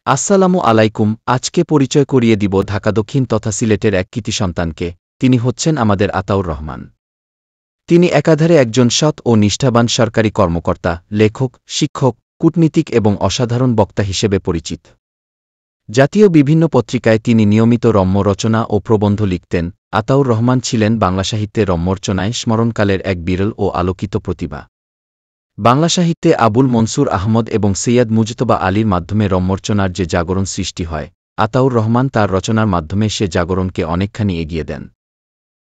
আসসালামু আলাইকুম। আজকে পরিচয় করিয়ে দিব ঢাকা দক্ষিণ তথা সিলেটের এক কৃতি সন্তানকে। তিনি হচ্ছেন আমাদের আতাউর রহমান। তিনি একাধারে একজন সৎ ও নিষ্ঠাবান সরকারি কর্মকর্তা, লেখক, শিক্ষক, কূটনীতিক এবং অসাধারণ বক্তা হিসেবে পরিচিত। জাতীয় বিভিন্ন পত্রিকায় তিনি নিয়মিত রম্য রচনা ও প্রবন্ধ লিখতেন। আতাউর রহমান ছিলেন বাংলা সাহিত্যে রম্যরচনায় স্মরণকালের এক বিরল ও আলোকিত প্রতিভা। বাংলা সাহিত্যে আবুল মনসুর আহমদ এবং সৈয়দ মুজতবা আলীর মাধ্যমে রম্যরচনার যে জাগরণ সৃষ্টি হয়, আতাউর রহমান তার রচনার মাধ্যমে সে জাগরণকে অনেকখানি এগিয়ে দেন।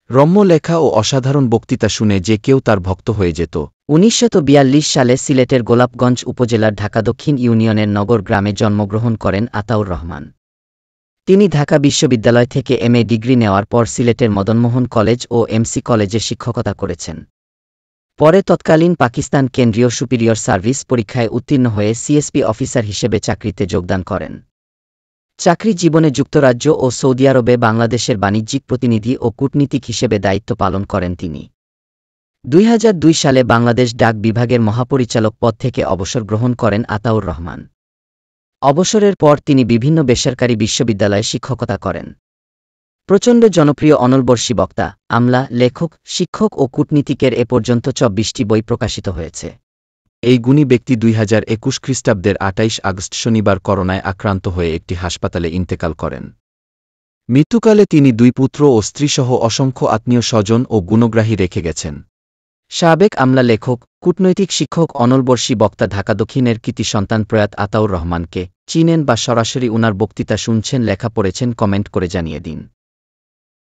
রম্য লেখা ও অসাধারণ বক্তৃতা শুনে যে কেউ তার ভক্ত হয়ে যেত। ১৯৪২ সালে সিলেটের গোলাপগঞ্জ উপজেলার ঢাকা দক্ষিণ ইউনিয়নের নগর গ্রামে জন্মগ্রহণ করেন আতাউর রহমান। তিনি ঢাকা বিশ্ববিদ্যালয় থেকে এমএ ডিগ্রি নেওয়ার পর সিলেটের মদনমোহন কলেজ ও এমসি কলেজে শিক্ষকতা করেছেন। পরে তৎকালীন পাকিস্তান কেন্দ্রীয় সুপিরিয়র সার্ভিস পরীক্ষায় উত্তীর্ণ হয়ে সিএসপি অফিসার হিসেবে চাকরিতে যোগদান করেন। চাকরি জীবনে যুক্তরাজ্য ও সৌদি আরবে বাংলাদেশের বাণিজ্যিক প্রতিনিধি ও কূটনীতিক হিসেবে দায়িত্ব পালন করেন তিনি। ২০০২ সালে বাংলাদেশ ডাক বিভাগের মহাপরিচালক পদ থেকে অবসর গ্রহণ করেন আতাউর রহমান। অবসরের পর তিনি বিভিন্ন বেসরকারি বিশ্ববিদ্যালয়ে শিক্ষকতা করেন। প্রচণ্ড জনপ্রিয় অনলবর্ষী বক্তা, আমলা, লেখক, শিক্ষক ও কূটনীতিকের এ পর্যন্ত ২৪টি বই প্রকাশিত হয়েছে। এই গুণী ব্যক্তি ২০২১ খ্রিস্টাব্দের ২৮ আগস্ট শনিবার করোনায় আক্রান্ত হয়ে একটি হাসপাতালে ইন্তেকাল করেন। মৃত্যুকালে তিনি ২ পুত্র ও স্ত্রীসহ অসংখ্য আত্মীয় স্বজন ও গুণগ্রাহী রেখে গেছেন। সাবেক আমলা, লেখক, কূটনৈতিক শিক্ষক, অনলবর্ষী বক্তা ঢাকা দক্ষিণের কৃতি সন্তান প্রয়াত আতাউর রহমানকে চিনেন বা সরাসরি উনার বক্তৃতা শুনছেন, লেখা পড়েছেন, কমেন্ট করে জানিয়ে দিন।